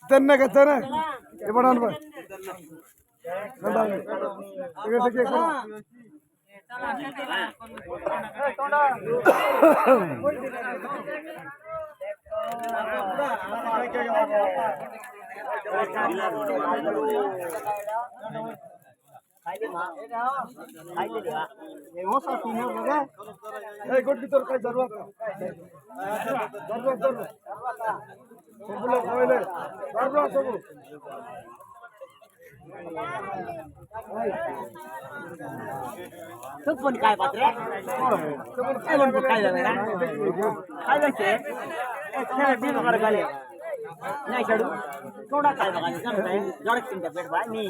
Tenna ka tenna. Ibadan ba. Thức pun kai patre. Elon pun kai lana. Kai bache. Saya di luar kali. Nai chadu. Thoda kai bagani kan saya. Jarak tinggal bed bay ni.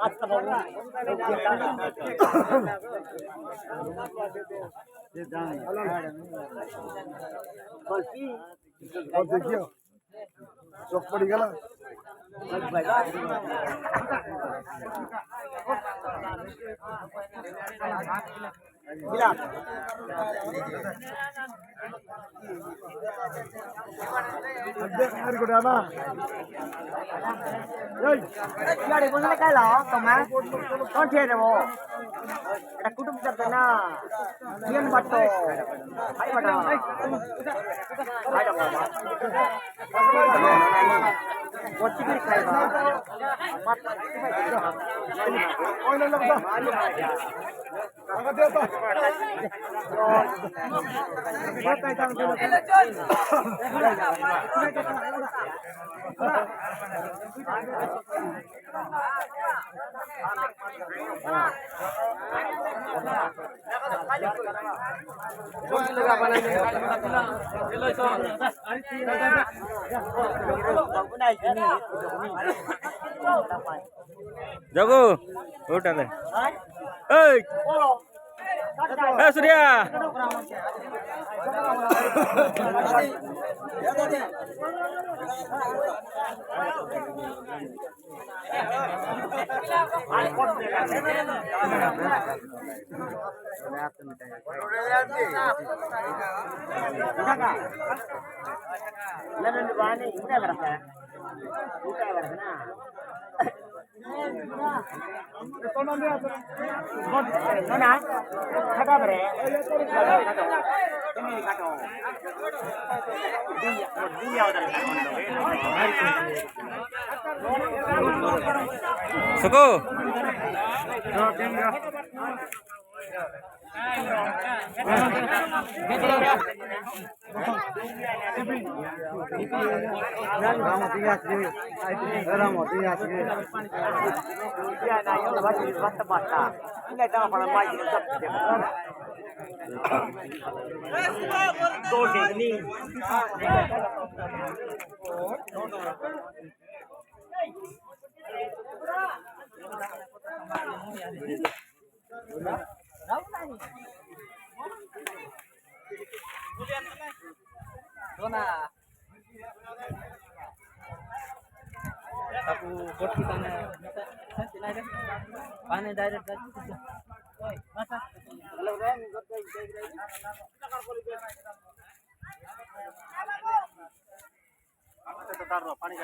Asta babu. देखियो चौक पड़ी गला कुटुंब ना Batto Jago, udah deh. Hey, Surya. Suku. Aku bot kita na sila paano direct masa पानी